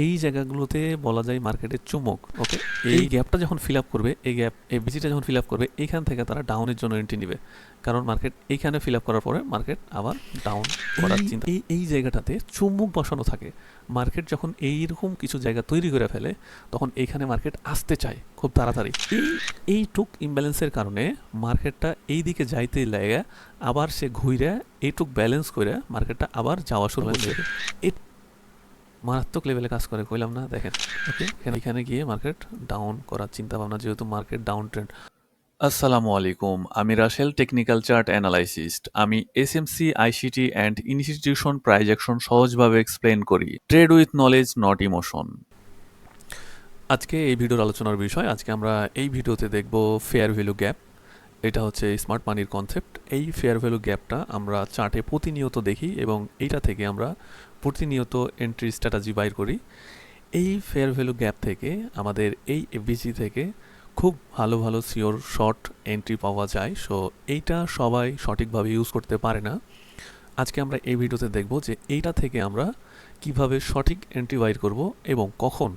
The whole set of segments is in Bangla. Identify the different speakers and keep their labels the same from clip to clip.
Speaker 1: এই জায়গাগুলোতে বলা যায় মার্কেটের চুম্বক। ওকে, এই গ্যাপটা যখন ফিল আপ করবে, এই বিজিটা যখন ফিল আপ করবে, এইখান থেকে তারা ডাউনের জন্য এন্ট্রি নেবে, কারণ মার্কেট এইখানে ফিল আপ করার পরে মার্কেট আবার ডাউন করার চিন্তা। এই জায়গাটাতে চুম্বক বসানো থাকে। মার্কেট যখন এইরকম কিছু জায়গা তৈরি করে ফেলে, তখন এইখানে মার্কেট আসতে চায় খুব তাড়াতাড়ি। এইটুক ইমব্যালেন্সের কারণে মার্কেটটা এই দিকে যাইতে লাগে, আবার সে ঘুরে এইটুক ব্যালেন্স করে মার্কেটটা আবার যাওয়া শুরু করবে। মারাত্মক লেভেলে কাজ করে, কইলাম না? দেখেন, ওকে, এখানে গিয়ে মার্কেট ডাউন করার চিন্তা ভাবনা, যেহেতু মার্কেট ডাউন ট্রেন্ড।
Speaker 2: আসসালামু আলাইকুম, আমি রাসেল, টেকনিক্যাল চার্ট অ্যানালাইসিস্ট। আমি SMC, ICT and institution prize action সহজভাবে এক্সপ্লেন করি। Trade with knowledge, not emotion.
Speaker 1: আজকে এই ভিডিওর আলোচনার বিষয়, আজকে আমরা এই ভিডিওতে দেখব ফেয়ার ভ্যালু গ্যাপ। এটা হচ্ছে স্মার্ট মানির কনসেপ্ট। এই ফেয়ার ভ্যালু গ্যাপটা আমরা চার্টে প্রতিনিয়ত দেখি এবং এইটা থেকে আমরা প্রতিনিয়ত এন্ট্রি স্ট্র্যাটাজি বাইর করি। এই ফেয়ার ভ্যালু গ্যাপ থেকে আমাদের এই এফবিজি থেকে খুব ভালো ভালো সিওর শর্ট এন্ট্রি পাওয়া যায়। সো এইটা সবাই সঠিকভাবে ইউজ করতে পারে না। আজকে আমরা এই ভিডিওতে দেখব যে এইটা থেকে আমরা কিভাবে সঠিক এন্ট্রি বাইর করব এবং কখন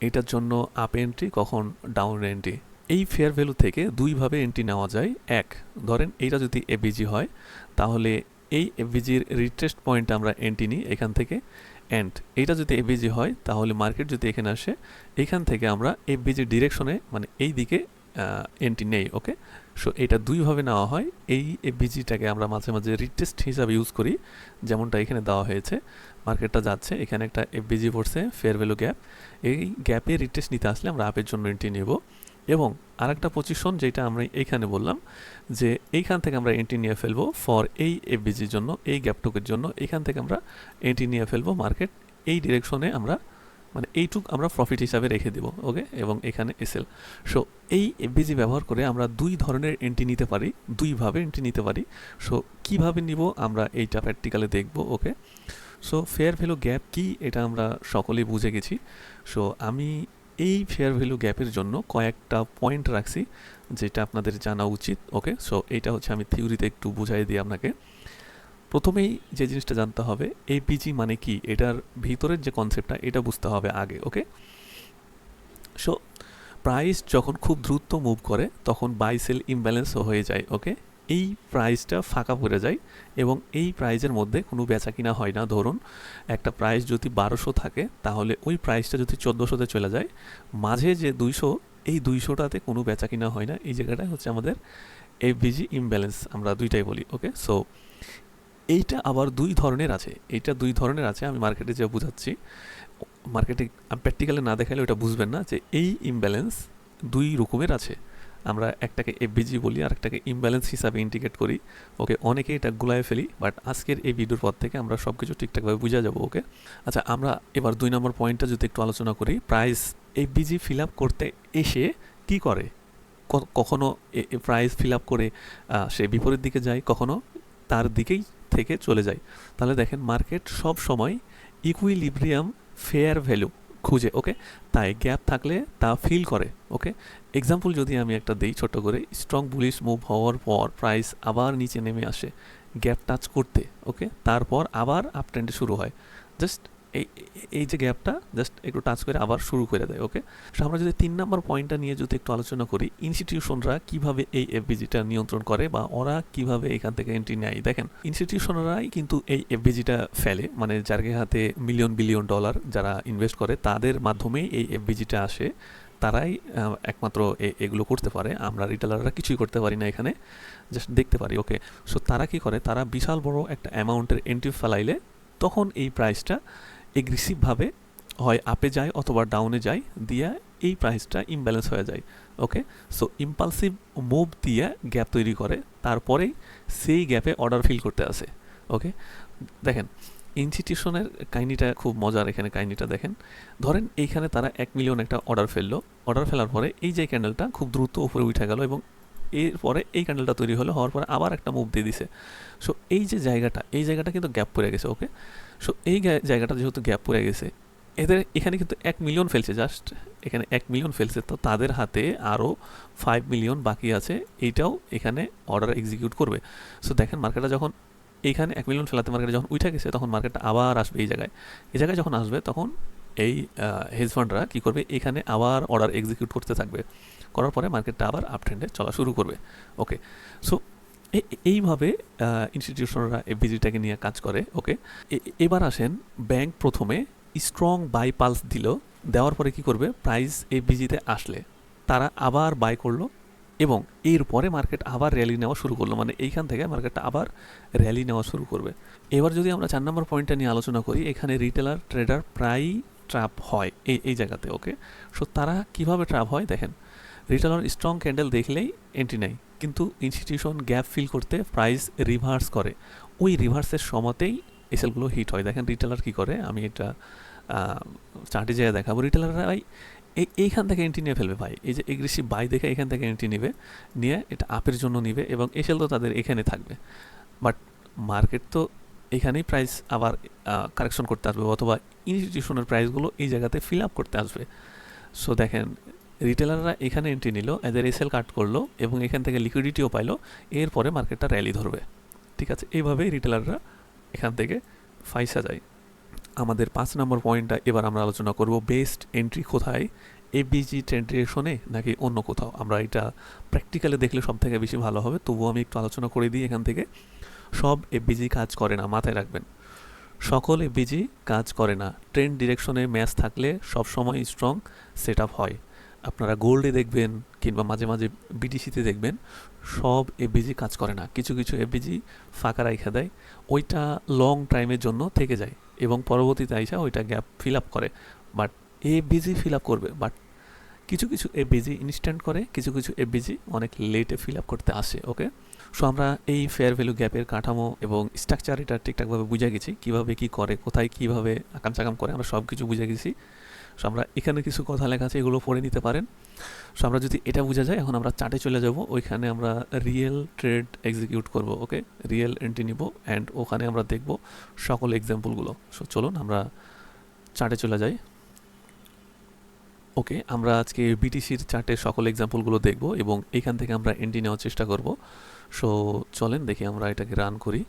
Speaker 1: এটার জন্য আপ এন্ট্রি, কখন ডাউন এন্ট্রি। এই ফেয়ার ভ্যালু থেকে দুইভাবে এন্ট্রি নেওয়া যায়। এক, ধরেন এইটা যদি এফবিজি হয়, তাহলে এই এফবিজির রিট্রেস্ট পয়েন্টে আমরা এন্ট্রি নিই এখান থেকে। অ্যান্ড এইটা যদি এফবিজি হয়, তাহলে মার্কেট যদি এখানে আসে, এখান থেকে আমরা এফবিজির ডিরেকশনে, মানে এই দিকে এন্ট্রি নেই। ওকে, সো এটা দুইভাবে নেওয়া হয়। এই এফবিজিটাকে আমরা মাঝে মাঝে রিটেস্ট হিসাবে ইউজ করি, যেমনটা এখানে দেওয়া হয়েছে। মার্কেটটা যাচ্ছে, এখানে একটা এফবিজি পড়ছে, ফেয়ার ভ্যালু গ্যাপ। এই গ্যাপে রিটেস্ট নিতে আসলে আমরা আপের জন্য এন্ট্রি নেব। এবং আরেকটা পজিশন যেটা আমরা এইখানে বললাম, যে এইখান থেকে আমরা এন্ট্রি নিয়ে ফেলবো ফর এই এফবিজির জন্য, এই গ্যাপটুকের জন্য এখান থেকে আমরা এন্ট্রি নিয়ে ফেলবো। মার্কেট এই ডিরেকশনে আমরা, মানে এইটুক আমরা প্রফিট হিসাবে রেখে দেবো। ওকে, এবং এখানে এসএল। সো এই এফবিজি ব্যবহার করে আমরা দুই ধরনের এন্ট্রি নিতে পারি, দুইভাবে এন্ট্রি নিতে পারি। সো কীভাবে নিব আমরা এইটা প্র্যাকটিক্যালে দেখবো। ওকে, সো ফেয়ার ভ্যালু গ্যাপ কি, এটা আমরা সকলেই বুঝে গেছি। সো আমি এই ফেয়ার ভ্যালু গ্যাপের জন্য কয়েকটা পয়েন্ট রাখছি যেটা আপনাদের জানা উচিত। ওকে, সো এইটা হচ্ছে আমি থিওরিতে একটু বুঝাই দিই আপনাকে। প্রথমেই যে জিনিসটা জানতে হবে, এপিজি মানে কি, এটার ভিতরের যে কনসেপ্টটা এটা বুঝতে হবে আগে। ওকে, সো প্রাইস যখন খুব দ্রুত মুভ করে তখন বাই সেল ইমব্যালেন্স হয়ে যায়। ওকে, এই প্রাইসটা ফাঁকা পড়ে যায় এবং এই প্রাইজের মধ্যে কোনো বেচা কিনা হয় না। ধরুন একটা প্রাইস যদি 1200 থাকে, তাহলে ওই প্রাইসটা যদি 1400-তে চলে যায়, মাঝে যে 200, এই 200টাতে কোনো বেচা কিনা হয় না। এই জায়গাটাই হচ্ছে আমাদের এফবিজি ইমব্যালেন্স, আমরা দুইটাই বলি। ওকে, সো এইটা আবার দুই ধরনের আছে, এইটা দুই ধরনের আছে। আমি মার্কেটে যে বুঝাচ্ছি, মার্কেটে প্র্যাকটিক্যালি না দেখালে ওটা বুঝবেন না যে এই ইমব্যালেন্স দুই রকমের আছে। আমরা একটাকে এফবিজি বলি আর একটাকে ইমব্যালেন্স হিসাবে ইন্ডিকেট করি। ওকে, অনেকে এটা গুলায় ফেলি, বাট আজকের এই ভিডিওর পর থেকে আমরা সব কিছু ঠিকঠাকভাবে বুঝে যাবো। ওকে, আচ্ছা, আমরা এবার 2 নম্বর পয়েন্টটা যদি একটু আলোচনা করি। প্রাইস এফবিজি ফিল আপ করতে এসে কি করে? কখনো প্রাইস ফিল আপ করে সে বিপরীত দিকে যায়, কখনো তার দিকেই থেকে চলে যায়। তাহলে দেখেন, মার্কেট সব সময় ইকুইলিব্রিয়াম ফেয়ার ভ্যালু খুঁজে। ওকে, তাই গ্যাপ থাকলে তা ফিল করে। ওকে, এক্সাম্পল যদি আমি একটা দিই ছোট করে, স্ট্রং বুলিশ মুভ হওয়ার পর প্রাইস আবার নিচে নেমে আসে গ্যাপ টাচ করতে। ওকে, তারপর আবার আপ ট্রেন্ডে শুরু হয়। জাস্ট এই এই যে গ্যাপটা জাস্ট একটু টাচ করে আবার শুরু করে দেয়। ওকে, সো আমরা যদি 3 নম্বর পয়েন্টটা নিয়ে যদি একটু আলোচনা করি, ইনস্টিটিউশনরা কিভাবে এই এফবিজিটা নিয়ন্ত্রণ করে বা ওরা কিভাবে এখান থেকে এন্ট্রি নেয়। দেখেন, ইনস্টিটিউশনরাই কিন্তু এই এফবিজিটা ফেলে, মানে যার হাতে মিলিয়ন বিলিয়ন ডলার যারা ইনভেস্ট করে, তাদের মাধ্যমেই এই এফবিজিটা আসে। তারাই একমাত্র এগুলো করতে পারে। আমরা রিটেলাররা কিছুই করতে পারি না, এখানে জাস্ট দেখতে পারি। ওকে, সো তারা কি করে, তারা বিশাল বড় একটা অ্যামাউন্টের এন্ট্রি ফেলাইলে তখন এই প্রাইসটা এগ্রেসিভভাবে হয় আপে যায় অথবা ডাউনে যায়, দিয়ে এই প্রাইসটা ইমব্যালেন্স হয়ে যায়। ওকে, সো ইম্পালসিভ মুভ দিয়ে গ্যাপ তৈরি করে, তারপরেই সেই গ্যাপে অর্ডার ফিল করতে আসে। ওকে, দেখেন ইনস্টিটিউশনের কাহিনিটা খুব মজার। এখানে কাহিনিটা দেখেন, ধরেন এইখানে তারা 1 মিলিয়ন একটা অর্ডার ফেললো। অর্ডার ফেলার পরে এই যে ক্যান্ডেলটা খুব দ্রুত উপরে উঠে গেল এবং এরপরে এই ক্যান্ডেলটা তৈরি হলো, হওয়ার পরে আবার একটা মুভ দিয়ে দিছে। সো এই যে জায়গাটা, এই জায়গাটা কিন্তু গ্যাপ পড়ে গেছে। ওকে, সো এই জায়গাটা যেহেতু গ্যাপ পড়ে গেছে, এদের এখানে কিন্তু 1 মিলিয়ন ফেলছে, জাস্ট এখানে 1 মিলিয়ন ফেলছে, তো তাদের হাতে আরও 5 মিলিয়ন বাকি আছে। এইটাও এখানে অর্ডার এক্সিকিউট করবে। সো দেখেন, মার্কেটটা যখন এইখানে 1 মিলিয়ন ফেলাতে মার্কেটে যখন উঠে গেছে, তখন মার্কেটটা আবার আসবে এই জায়গায়। এই জায়গায় যখন আসবে, তখন এই হেজ ফান্ডরা কী করবে, এখানে আবার অর্ডার এক্সিকিউট করতে থাকবে, করার পরে মার্কেটটা আবার আপ ট্রেন্ডে চলা শুরু করবে। ওকে, সো এইভাবে ইনস্টিটিউশনরা এফবিজিটাকে নিয়ে কাজ করে। ওকে, এবার আসেন, ব্যাংক প্রথমে স্ট্রং বাই পালস দিল, দেওয়ার পরে কি করবে, প্রাইস এফবিজিতে আসলে তারা আবার বাই করলো এবং এরপরে মার্কেট আবার র্যালি নেওয়া শুরু করলো, মানে এইখান থেকে মার্কেটটা আবার র্যালি নেওয়া শুরু করবে। এবার যদি আমরা 4 নম্বর পয়েন্টটা নিয়ে আলোচনা করি, এখানে রিটেলার ট্রেডার প্রায়ই ট্র্যাপ হয় এই জায়গাতে। ওকে, সো তারা কিভাবে ট্র্যাপ হয় দেখেন, রিটেলার স্ট্রং ক্যান্ডেল দেখলেই এন্ট্রি নেয়, কিন্তু ইনস্টিটিউশন গ্যাপ ফিল করতে প্রাইস রিভার্স করে, ওই রিভার্সের সময়তেই এসএলগুলো হিট হয়। দেখেন রিটেলার কী করে, আমি এটা চার্টে যেয়ে দেখাবো। রিটেলাররা এইখান থেকে এন্ট্রি নিয়ে ফেলবে ভাই, এই যে এগ্রেসিভ বাই দেখে এখান থেকে এন্ট্রি নেবে, নিয়ে এটা আপের জন্য নিবে এবং এসএল তো তাদের এখানে থাকবে। বাট মার্কেট তো এখানেই প্রাইস আবার কারেকশন করতে আসবে, অথবা ইনস্টিটিউশনের প্রাইসগুলো এই জায়গাতে ফিল আপ করতে আসবে। সো দেখেন রিটেলাররা এখানে এন্ট্রি নিল, এদের এসএল কাট করলো এবং এখান থেকে লিকুইডিটিও পাইলো, এরপরে মার্কেটটা র্যালি ধরবে। ঠিক আছে, এইভাবেই রিটেলাররা এখান থেকে ফাইসা যায়। আমাদের 5 নম্বর পয়েন্টটা এবার আমরা আলোচনা করব, বেস্ট এন্ট্রি কোথায়, এফবিজি ট্রেন্ডেশনে নাকি অন্য কোথাও। আমরা এটা প্র্যাকটিক্যালি দেখলে সব থেকে বেশি ভালো হবে, তবুও আমি একটু আলোচনা করে দিই এখান থেকে। সব এফবিজি কাজ করে না, মাথায় রাখবেন, সকল এফবিজি কাজ করে না। ট্রেন্ড ডিরেকশনে ম্যাচ থাকলে সবসময় স্ট্রং সেট আপ হয়। আপনারা গোল্ডে দেখবেন কিংবা মাঝে মাঝে বিটিসিতে দেখবেন, সব এফবিজি কাজ করে না, কিছু কিছু এফবিজি ফাঁকা রাইখা দেয়, ওইটা লং টাইমের জন্য থেকে যায় এবং পরবর্তীতে আইসা ওইটা গ্যাপ ফিল আপ করে। বাট এফবিজি ফিল আপ করবে, বাট কিছু কিছু এফবিজি ইনস্ট্যান্ট করে, কিছু কিছু এফবিজি অনেক লেটে ফিল আপ করতে আসে। ওকে, সো আমরা এই ফেয়ার ভ্যালু গ্যাপের কাঠামো এবং স্ট্রাকচার এটা ঠিকঠাকভাবে বুঝে গেছি, কীভাবে কী করে, কোথায় কীভাবে আকাম চাকাম করে, আমরা সব কিছু বুঝে গেছি। সো আমরা এখানে কিছু কথা লেখা আছে, এগুলো পড়ে নিতে পারেন। সো আমরা যদি এটা বোঝা যায়, এখন আমরা চার্টে চলে যাব, ওইখানে আমরা রিয়েল ট্রেড এক্সিকিউট করব। ওকে, রিয়েল এন্ট্রি নিব অ্যান্ড ওখানে আমরা দেখব সকল এক্সাম্পলগুলো। সো চলুন আমরা চার্টে চলে যাই। ওকে, আমরা আজকে বিটিসির চার্টের সকল এক্সাম্পলগুলো দেখব এবং এখান থেকে আমরা এন্ট্রি নেওয়ার চেষ্টা করব। সো চলেন দেখি আমরা এটাকে রান করি।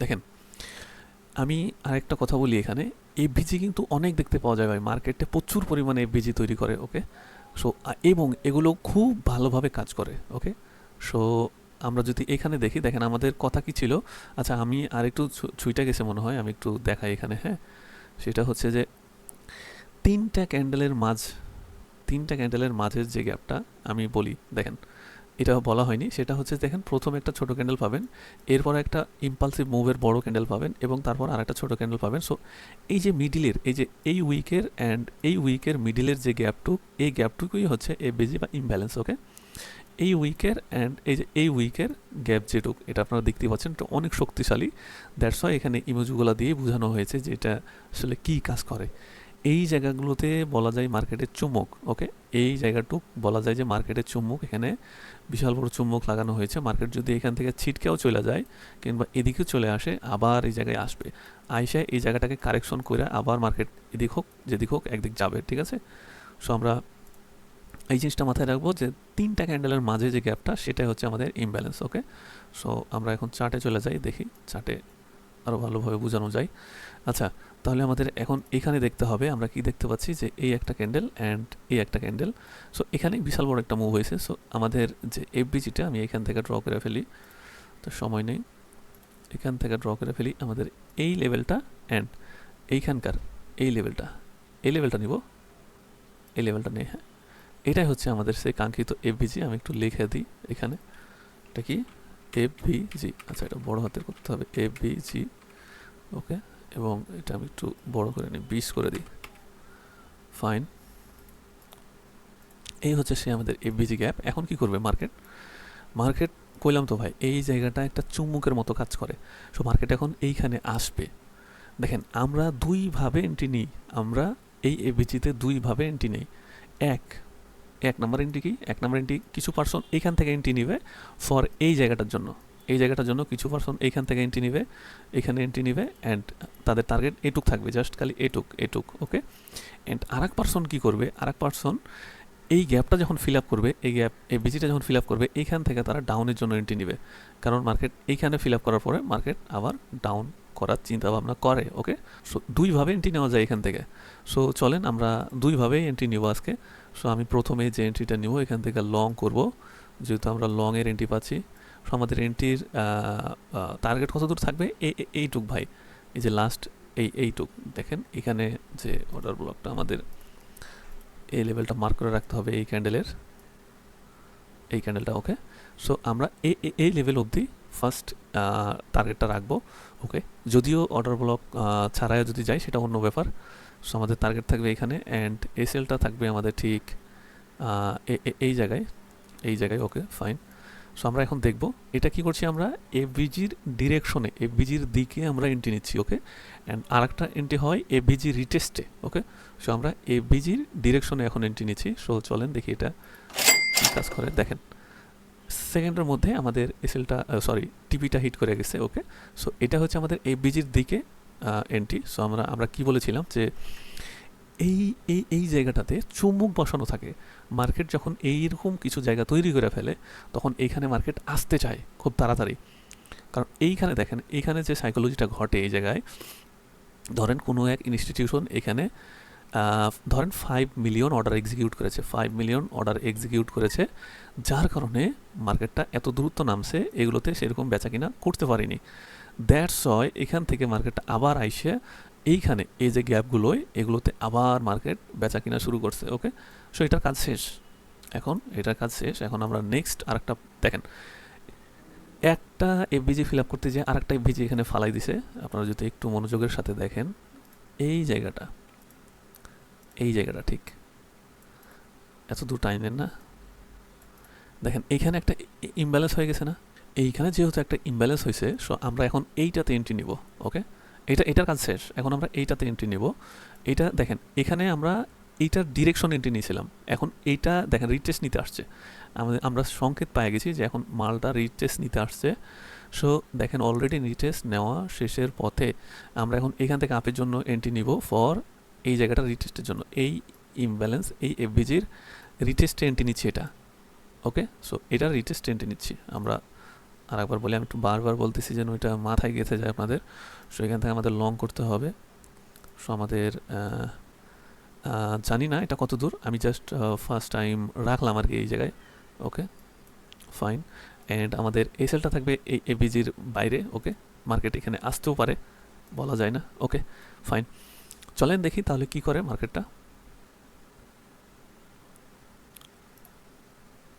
Speaker 1: দেখেন, আমি আরেকটা কথা বলি, এখানে এফবিজি কিন্তু অনেক দেখতে পাওয়া যায় ভাই, মার্কেটে প্রচুর পরিমাণে এফবিজি তৈরি করে। ওকে, সো এবং এগুলো খুব ভালোভাবে কাজ করে। ওকে, সো আমরা যদি এখানে দেখি, দেখেন আমাদের কথা কি ছিল, আচ্ছা আমি আরেকটু ছুঁইটা গেছে মনে হয়, আমি একটু দেখাই এখানে। হ্যাঁ, সেটা হচ্ছে যে তিনটা ক্যান্ডেলের মাঝের যে গ্যাপটা আমি বলি, দেখেন এটা বলা হয়নি, সেটা হচ্ছে দেখেন প্রথমে একটা ছোট ক্যান্ডেল পাবেন, এরপর একটা ইম্পালসিভ মুভের বড় ক্যান্ডেল পাবেন এবং তারপর আরেকটা ছোট ক্যান্ডেল পাবেন। সো এই যে মিডিলের, এই যে এই উইকের অ্যান্ড এই উইকের মিডিলের যে গ্যাপটুক, এই গ্যাপটুকুই হচ্ছে এফবিজি বা ইমব্যালেন্স। ওকে, এই উইকের অ্যান্ড এই যে এই উইকের গ্যাপ যেটুক, এটা আপনারা দেখতে পাচ্ছেন, এটা অনেক শক্তিশালী। দ্যাটস ওয়াই এখানে ইমোজিগুলো দিয়ে বোঝানো হয়েছে যে এটা আসলে কী কাজ করে। এই জায়গাগুলোতে বলা যায় মার্কেটের চুম্বক। ওকে, এই জায়গাটুক বলা যায় যে মার্কেটের চুম্বক, এখানে বিশাল বড় চুম্বক লাগানো হয়েছে। মার্কেট যদি এখান থেকে ছিটকেও চলে যায় কিংবা এদিকেও চলে আসে, আবার এই জায়গায় আসবে, আইসা এই জায়গাটাকে কারেকশন করে আবার মার্কেট এদিক হোক যেদিক হোক একদিক যাবে। ঠিক আছে, সো আমরা এই জিনিসটা মাথায় রাখবো যে তিনটা ক্যান্ডেলের মাঝে যে গ্যাপটা, সেটাই হচ্ছে আমাদের ইমব্যালেন্স। ওকে, সো আমরা এখন চার্টে চলে যাই, দেখি চার্টে আরও ভালোভাবে বোঝানো যায়। আচ্ছা, তাহলে আমাদের এখন এখানে দেখতে হবে, আমরা কি দেখতে পাচ্ছি যে এই একটা ক্যান্ডেল অ্যান্ড এই একটা ক্যান্ডেল। সো এখানে বিশাল বড় একটা মুভ হয়েছে। সো আমাদের যে এফবিজিটা আমি এখান থেকে ড্র করে ফেলি, তো সময় নেই, এখান থেকে ড্র করে ফেলি আমাদের এই লেভেলটা অ্যান্ড এইখানকার এই লেভেলটা নিব, এই লেভেলটা নিয়ে। হ্যাঁ, এটাই হচ্ছে আমাদের সেই কাঙ্ক্ষিত এফবিজি। আমি একটু লিখে দিই এখানে, এটা কি এফবিজি। আচ্ছা, এটা বড় হাতের করতে হবে, এফবিজি। ওকে, এবং এটা আমি একটু বড় করে নিই, 20 করে দিই, ফাইন। এই হচ্ছে সে আমাদের এফবিজি গ্যাপ। এখন কি করবে মার্কেট কইলাম তো ভাই, এই জায়গাটা একটা চুম্বকের মতো কাজ করে। সো মার্কেট এখন এইখানে আসবে। দেখেন আমরা দুইভাবে এন্ট্রি নিই, আমরা এই এফবিজিতে দুইভাবে এন্ট্রি নিই। এক নাম্বার এন্ট্রি কি, এক নাম্বার এন্ট্রি কিছু পার্সন এইখান থেকে এন্ট্রি নিবে ফর এই জায়গাটার জন্য কিছু পার্সন এইখান থেকে এন্ট্রি নিবে, এখানে এন্ট্রি নিবে অ্যান্ড তাদের টার্গেট এটুক থাকবে, জাস্ট খালি এটুক। ওকে, অ্যান্ড আরেক পার্সন কী করবে, আরেক পার্সন এই গ্যাপটা যখন ফিল আপ করবে, এই বিজিটা যখন ফিল আপ করবে, এইখান থেকে তারা ডাউনের জন্য এন্ট্রি নিবে, কারণ মার্কেট এইখানে ফিল আপ করার পরে মার্কেট আবার ডাউন করার চিন্তা ভাবনা করে। ওকে, সো দুইভাবে এন্ট্রি নেওয়া যায় এখান থেকে। সো চলেন আমরা দুইভাবেই এন্ট্রি নেব আজকে। সো আমি প্রথমে যে এন্ট্রিটা নেব এখান থেকে লং করব, যেহেতু আমরা লং এর এন্ট্রি পাচ্ছি। সো আমাদের এন্ট্রির টার্গেট কত দূর থাকবে, এইটুক ভাই, এই যে লাস্ট এইটুক দেখেন এখানে যে অর্ডার ব্লকটা আমাদের এই লেভেলটা মার্ক করে রাখতে হবে, এই ক্যান্ডেলটা। ওকে, সো আমরা এই লেভেল অবধি ফার্স্ট টার্গেটটা রাখবো। ওকে, যদিও অর্ডার ব্লক ছাড়াই যদি যাই সেটা অন্য ব্যাপার। সো আমাদের টার্গেট থাকবে এখানে, অ্যান্ড এসএলটা থাকবে আমাদের ঠিক এই জায়গায়। Okay fine. সো আমরা এখন দেখব এটা কি করছি, আমরা এফবিজির ডিরেকশনে, এফবিজির দিকে আমরা এন্ট্রি নিচ্ছি। ওকে, অ্যান্ড আর একটা এন্ট্রি হয় এফবিজি রিটেস্টে। ওকে, সো আমরা এফবিজির ডিরেকশনে এখন এন্ট্রি নিচ্ছি। সো চলেন দেখি এটা কি কাজ করে। দেখেন সেকেন্ডের মধ্যে আমাদের এসএলটা টিপিটা হিট করে গেছে। ওকে, সো এটা হচ্ছে আমাদের এফবিজির দিকে এন্ট্রি। সো আমরা কি বলেছিলাম যে এই এই জায়গাটাতে চুম্বক বসানো থাকে। মার্কেট যখন এইরকম কিছু জায়গা তৈরি করে ফেলে তখন এইখানে মার্কেট আসতে চায় খুব তাড়াতাড়ি। কারণ এইখানে দেখেন, এইখানে যে সাইকোলজিটা ঘটে এই জায়গায়, ধরেন কোনো এক ইনস্টিটিউশন এখানে ধরেন 5 মিলিয়ন অর্ডার এক্সিকিউট করেছে, 5 মিলিয়ন অর্ডার এক্সিকিউট করেছে, যার কারণে মার্কেটটা এত দ্রুত নামছে, এগুলোতে সেরকম বেচা কিনা করতে পারিনি। দ্যাটস ওয়াই এখান থেকে মার্কেটটা আবার আইসে এইখানে এই যে গ্যাপগুলোয় এগুলোতে আবার মার্কেট বেচা কিনা শুরু করছে। ওকে, সো এটার কাজ শেষ। এখন আমরা নেক্সট আরেকটা দেখেন, একটা এফবিজি ফিল আপ করতে যে আরেকটা এফবিজি এখানে ফালাই দিছে। আপনারা যদি একটু মনোযোগের সাথে দেখেন এই জায়গাটা ঠিক এত দূর টাইম নেন না, দেখেন এইখানে একটা ইমব্যালেন্স হয়ে গেছে না, এইখানে যেহেতু একটা ইমব্যালেন্স হয়েছে, সো আমরা এখন এইটাতে এন্ট্রি নিব। ওকে, এটার কাজ শেষ, এখন আমরা এইটাতে এন্ট্রি নেব। এইটা দেখেন এখানে আমরা এইটার ডিরেকশন এন্ট্রি নিয়েছিলাম, এখন এইটা দেখেন রিটেস্ট নিতে আসছে। আমরা সংকেত পেয়ে গেছি যে এখন মালটা রিটেস্ট নিতে আসছে। সো দেখেন অলরেডি রিটেস্ট নেওয়া শেষের পথে। আমরা এখন এখান থেকে আপের জন্য এন্ট্রি নিব ফর এই জায়গাটা রিটেস্টের জন্য, এই ইমব্যালেন্স এই এফবিজির রিটেস্টে এন্ট্রি নিচ্ছি এটা। ওকে, সো এটার রিটেস্ট এন্ট্রি নিচ্ছি আমরা। আর একবার বলি, আমি একটু বারবার বলতেছি যেন ওইটা মাথায় গেঁথে যায় আপনাদের। সো এখান থেকে আমাদের লং করতে হবে। সো আমাদের জানি না এটা কত দূর, আমি জাস্ট ফার্স্ট টাইম রাখলাম আর কি এই জায়গায়। ওকে ফাইন, অ্যান্ড আমাদের এসএলটা থাকবে এই এফবিজির বাইরে। ওকে, মার্কেট এখানে আসতেও পারে, বলা যায় না। ওকে ফাইন, চলেন দেখি তাহলে কি করে মার্কেটটা।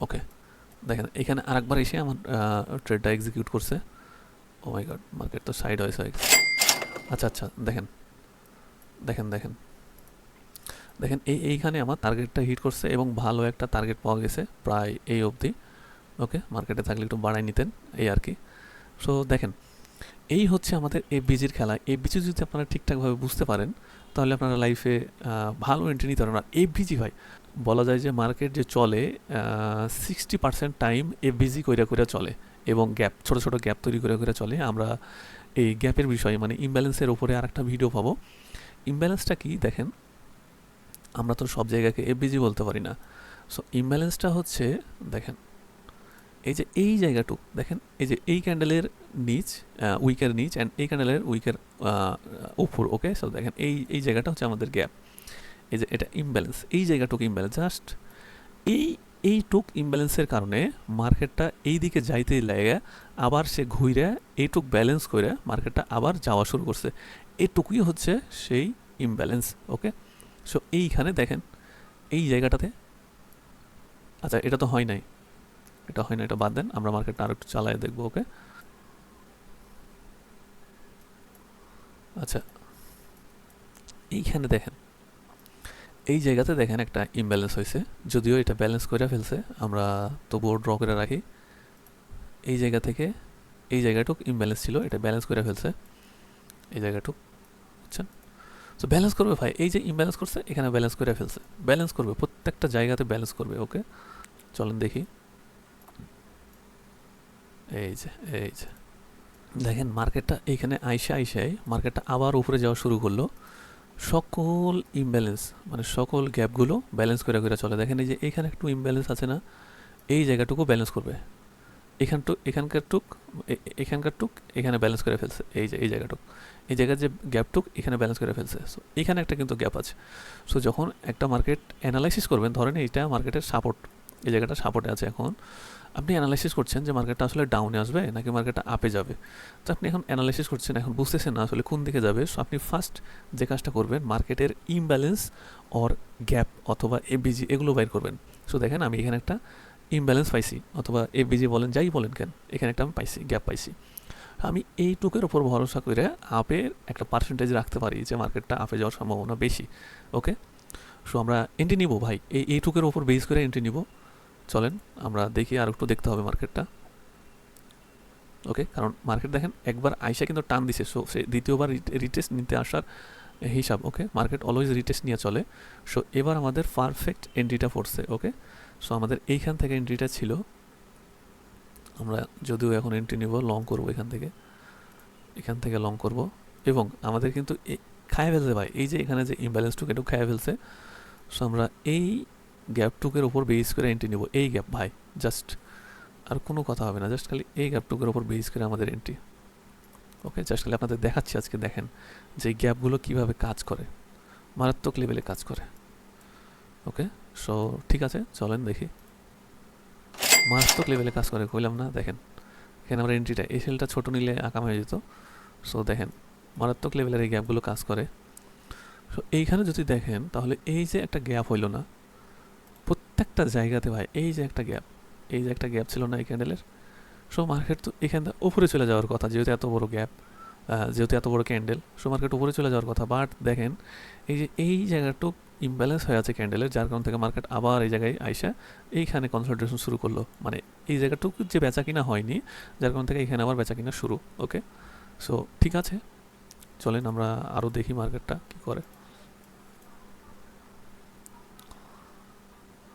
Speaker 1: ওকে দেখেন এখানে আরেকবার এসে আমার ট্রেডটা এক্সিকিউট করছে। ও মাই গড, মার্কেট তো সাইড হয়ে গেছে। আচ্ছা দেখেন এইখানে আমার টার্গেটটা হিট করছে এবং ভালো একটা টার্গেট পাওয়া গেছে প্রায় এই অবধি। ওকে, মার্কেটে থাকলে একটু বাড়াই নিতেন এই আর কি। সো দেখেন এই হচ্ছে আমাদের এফবিজির খেলা। এফবিজি যদি আপনারা ঠিকঠাকভাবে বুঝতে পারেন তাহলে আপনারা লাইফে ভালো এন্ট্রি নিতে পারেন। আর এফবিজি ভাই বলা যায় যে মার্কেট যে চলে 60% টাইম এফবিজি কইরা চলে, এবং গ্যাপ ছোট গ্যাপ তৈরি করে চলে। আমরা এই গ্যাপের বিষয়ে মানে ইমব্যালেন্সের উপরে আর একটা ভিডিও পাবো। ইমব্যালেন্সটা কি দেখেন, আমরা তো সব জায়গাকে এফবিজি বলতে পারি না। সো ইমব্যালেন্সটা হচ্ছে দেখেন এই যে এই জায়গাটুক দেখেন, এই যে এই ক্যান্ডেলের নিচ, উইকের নিচ, অ্যান্ড এই ক্যান্ডেলের উইকের উপর। ওকে, সো দেখেন এই জায়গাটা হচ্ছে আমাদের গ্যাপ। এই যে এটা ইমব্যালেন্স, এই জায়গাটুক ইমব্যালেন্স, জাস্ট এইটুক ইমব্যালেন্সের কারণে মার্কেটটা এই দিকে যাইতে লাগে, আবার সে ঘুরে এইটুক ব্যালেন্স করে মার্কেটটা আবার যাওয়া শুরু করছে। এটুকুই হচ্ছে সেই ইমব্যালেন্স। ওকে, সো এইখানে দেখেন এই জায়গাটাতে, আচ্ছা এটা তো হয় নাই, এটা বাদ দেন, আমরা মার্কেটটা আরো একটু চালায় দেখবো। ওকে আচ্ছা, এইখানে দেখেন এই জায়গাতে দেখেন একটা ইমব্যালেন্স হয়েছে, যদিও এটা ব্যালেন্স করে ফেলছে, আমরা তবুও ড্র করে রাখি। এই জায়গা থেকে এই জায়গাটুক ইমব্যালেন্স ছিল, এটা ব্যালেন্স করে ফেলছে এই জায়গাটুক, বুঝছেন? সো ব্যালেন্স করবে ভাই, এই যে ইমব্যালেন্স করছে এখানে ব্যালেন্স করে ফেলছে, ব্যালেন্স করবে প্রত্যেকটা জায়গাতে ব্যালেন্স করবে। ওকে চলেন দেখি, এই যে দেখেন মার্কেটটা এইখানে আইসায় মার্কেটটা আবার উপরে যাওয়া শুরু করলো। সকল ইমব্যালেন্স মানে সকল গ্যাপগুলো ব্যালেন্স করে চলে। দেখেন এই যে এইখানে একটু ইমব্যালেন্স আছে না, এই জায়গাটুকু ব্যালেন্স করবে, এখানকার টুক এখানকার টুক এখানে ব্যালেন্স করে ফেলছে, এই যে এই জায়গাটুক, এই জায়গার যে গ্যাপটুক এখানে ব্যালেন্স করে ফেলছে। সো এখানে একটা কিন্তু গ্যাপ আছে। সো যখন একটা মার্কেট অ্যানালাইসিস করবেন, ধরেন এইটা মার্কেটের সাপোর্ট, এই জায়গাটা সাপোর্টে আছে, এখন আপনি অ্যানালাইসিস করছেন যে মার্কেটটা আসলে ডাউনে আসবে নাকি মার্কেটটা আপে যাবে। তো আপনি এখন অ্যানালাইসিস করছেন, এখন বুঝতেছেন না আসলে কোন দিকে যাবে। সো আপনি ফার্স্ট যে কাজটা করবেন, মার্কেটের ইমব্যালেন্স অর গ্যাপ অথবা এফবিজি এগুলো বাইর করবেন। সো দেখেন আমি এখানে একটা ইমব্যালেন্স পাইছি, অথবা এফবিজি বলেন যাই বলেন কেন, এখানে একটা আমি পাইছি, গ্যাপ পাইছি। আমি এইটুকের ওপর ভরসা করে আপের একটা পার্সেন্টেজ রাখতে পারি যে মার্কেটটা আপে যাওয়ার সম্ভাবনা বেশি। ওকে, সো আমরা এন্ট্রি নিব ভাই, এইটুকের ওপর বেস করে এন্ট্রি নিব। চলেন আমরা দেখি, আর একটু দেখতে হবে মার্কেটটা। ওকে, কারণ মার্কেট দেখেন একবার আইসা কিন্তু টান দিছে, সো সে দ্বিতীয়বার রিটেস্ট নিতে আসার হিসাব। ওকে, মার্কেট অলওয়েজ রিটেস্ট নিয়ে চলে। সো এবার আমাদের পারফেক্ট এন্ট্রিটা পড়ছে। ওকে, সো আমাদের এইখান থেকে এন্ট্রিটা ছিল, আমরা যদিও এখন এন্ট্রি নিব, লং করব এখান থেকে লং করব, এবং আমাদের কিন্তু খায় ফেলছে ভাই, এই যে এখানে যে ইমব্যালেন্স টুক এটুকু খায় ফেলছে। সো আমরা এই গ্যাপটুকের ওপর বেস করে এন্ট্রি নিব, এই গ্যাপ ভাই, জাস্ট আর কোনো কথা হবে না, জাস্ট খালি এই গ্যাপটুকের ওপর বেস করে আমাদের এন্ট্রি। ওকে, জাস্ট খালি আপনাদের দেখাচ্ছি আজকে, দেখেন যে গ্যাপগুলো কীভাবে কাজ করে, মারাত্মক লেভেলে কাজ করে। ওকে, সো ঠিক আছে, চলেন দেখি। মারাত্মক লেভেলে কাজ করে কইলাম না, দেখেন এখানে আমরা এন্ট্রিটা, এই সেলটা ছোটো নিলে আকাম হয়ে যেত। সো দেখেন মারাত্মক লেভেলের এই গ্যাপগুলো কাজ করে। সো এইখানে যদি দেখেন তাহলে এই যে একটা গ্যাপ হইল না প্রত্যেকটা জায়গাতে ভাই, এই যে একটা গ্যাপ, এই যে একটা গ্যাপ ছিল না এই ক্যান্ডেলের। সো মার্কেট তো এখান থেকে উপরে চলে যাওয়ার কথা, যেহেতু এত বড় গ্যাপ, যেহেতু এত বড় ক্যান্ডেল, সো মার্কেট উপরে চলে যাওয়ার কথা। বাট দেখেন এই যে এই জায়গাটুক ইমব্যালেন্স হয়ে আছে ক্যান্ডেলের, যার কারণ থেকে মার্কেট আবার এই জায়গায় আইসা এইখানে কনসলটেশন শুরু করলো, মানে এই জায়গাটুকু যে বেচা কিনা হয়নি, যার কারণ থেকে এখানে আবার বেচা কিনা শুরু। ওকে, সো ঠিক আছে, চলেন আমরা আরও দেখি মার্কেটটা কী করে।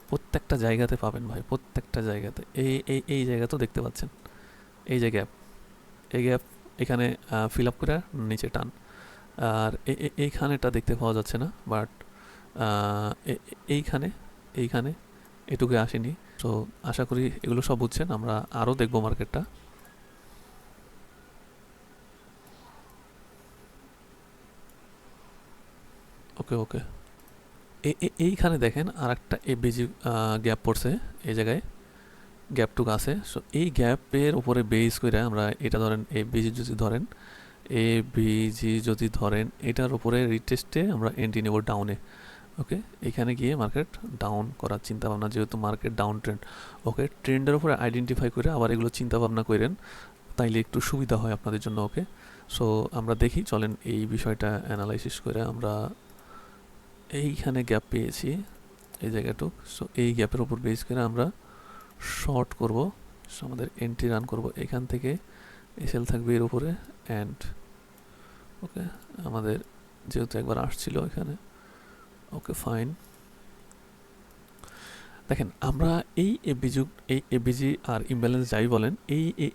Speaker 1: প্রত্যেকটা জায়গাতে পাবেন ভাই, প্রত্যেকটা জায়গাতে, এই জায়গা তো দেখতে পাচ্ছেন, এই যে গ্যাপ, এই গ্যাপ এখানে ফিল আপ করে নিচে টান, আর এইখানেটা দেখতে পাওয়া যাচ্ছে না, বাট এইখানে এইখানে এটুকু আসেনি। তো আশা করি এগুলো সব বুঝছেন, আমরা আরও দেখবো মার্কেটটা। ওকে ওকে, এইখানে দেখেন আর একটা এফবিজি গ্যাপ পড়ছে, এই জায়গায় গ্যাপটুকু আছে। সো এই গ্যাপের উপরে বেস করে আমরা এটা ধরেন এফবিজি যদি ধরেন এটার উপরে রিটেস্টে আমরা এন্ট্রি নেব ডাউনে। ওকে, এখানে গিয়ে মার্কেট ডাউন করার চিন্তা ভাবনা, যেহেতু মার্কেট ডাউন ট্রেন্ড। ওকে, ট্রেন্ডের উপরে আইডেন্টিফাই করে আবার এগুলো চিন্তা ভাবনা করেন, তাইলে একটু সুবিধা হয় আপনাদের জন্য। ওকে, সো আমরা দেখি, চলেন এই বিষয়টা অ্যানালাইসিস করে। আমরা এইখানে গ্যাপ পেয়েছি এই জায়গাটুক, সো এই গ্যাপের উপর বেস করে আমরা শর্ট করব। সো আমাদের এন্ট্রি রান করব এখান থেকে, এসএল থাকবে এর উপরে অ্যান্ড ওকে, আমাদের যেহেতু একবার আসছিল এখানে। ওকে ফাইন, দেখেন আমরা এই এফবিজি আর ইমব্যালেন্স যাই বলেন,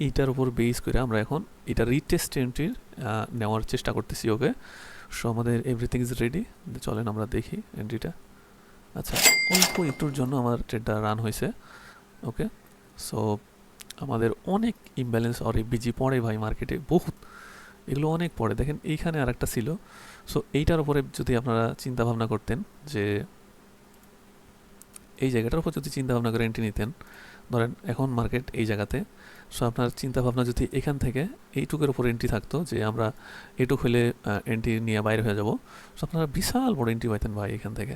Speaker 1: এইটার উপর বেস করে আমরা এখন এটা রিটেস্ট এন্ট্রির নেওয়ার চেষ্টা করতেছি। ওকে, সো আমাদের এভরিথিং ইজ রেডি, চলেন আমরা দেখি এন্ট্রিটা। আচ্ছা, অল্প একটুর জন্য আমার ট্রেডটা রান হয়েছে। ওকে, সো আমাদের অনেক ইমব্যালেন্স আর এফবিজি পড়ে ভাই মার্কেটে, বহুত, এগুলো অনেক পড়ে। দেখেন এইখানে আর একটা ছিল। সো এইটার উপরে যদি আপনারা চিন্তা ভাবনা করতেন, যে এই জায়গাটার উপর যদি চিন্তা ভাবনা করে এন্ট্রি নিতেন, ধরেন এখন মার্কেট এই জায়গাতে, সো আপনার চিন্তা ভাবনা যদি এখান থেকে এইটুকের উপর এন্ট্রি থাকতো, যে আমরা এইটুক হলে এন্ট্রি নিয়ে বাইরে হয়ে যাব, সো আপনারা বিশাল বড় এন্ট্রি পাইতেন ভাই এখান থেকে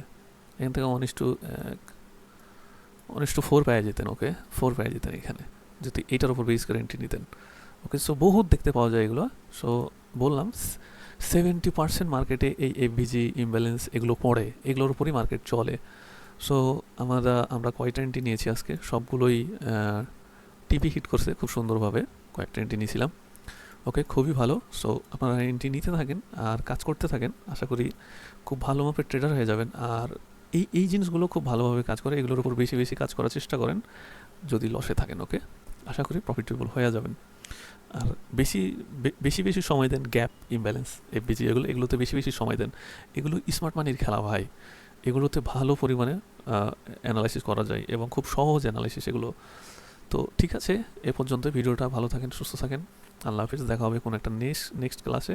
Speaker 1: 1:4 পেয়ে যেতেন। ওকে, 4 পেয়ে যেতেন এখানে, যদি এইটার উপর বেস করে এন্ট্রি নিতেন। ওকে, সো বহুত দেখতে পাওয়া যায় এগুলো। সো বললাম 70% মার্কেটে এই এফবিজি ইমব্যালেন্স এগুলো পড়ে, এগুলোর উপরই মার্কেট চলে। সো আমরা কয়টা এন্ট্রি নিয়েছি আজকে, সবগুলোই টিপি হিট করছে খুব সুন্দরভাবে, কয়েকটা এন্ট্রি নিয়েছিলাম। ওকে, খুবই ভালো। সো আপনারা এন্ট্রি নিতে থাকেন আর কাজ করতে থাকেন, আশা করি খুব ভালো মাপের ট্রেডার হয়ে যাবেন। আর এই জিনিসগুলো খুব ভালোভাবে কাজ করে, এগুলোর উপর বেশি বেশি কাজ করার চেষ্টা করেন যদি লসে থাকেন। ওকে, আশা করি প্রফিটেবল হয়ে যাবেন। আর বেশি সময় দেন গ্যাপ, ইমব্যালেন্স, এফবিজি এগুলোতে বেশি সময় দেন। এগুলো স্মার্ট মানির খেলা ভাই, এগুলোতে ভালো পরিমাণে অ্যানালাইসিস করা যায় এবং খুব সহজ অ্যানালাইসিস এগুলো। তো ঠিক আছে, এ পর্যন্ত ভিডিওটা। ভালো থাকেন, সুস্থ থাকেন। আল্লাহ হাফিজ, দেখা হবে কোনো একটা নেক্সট ক্লাসে।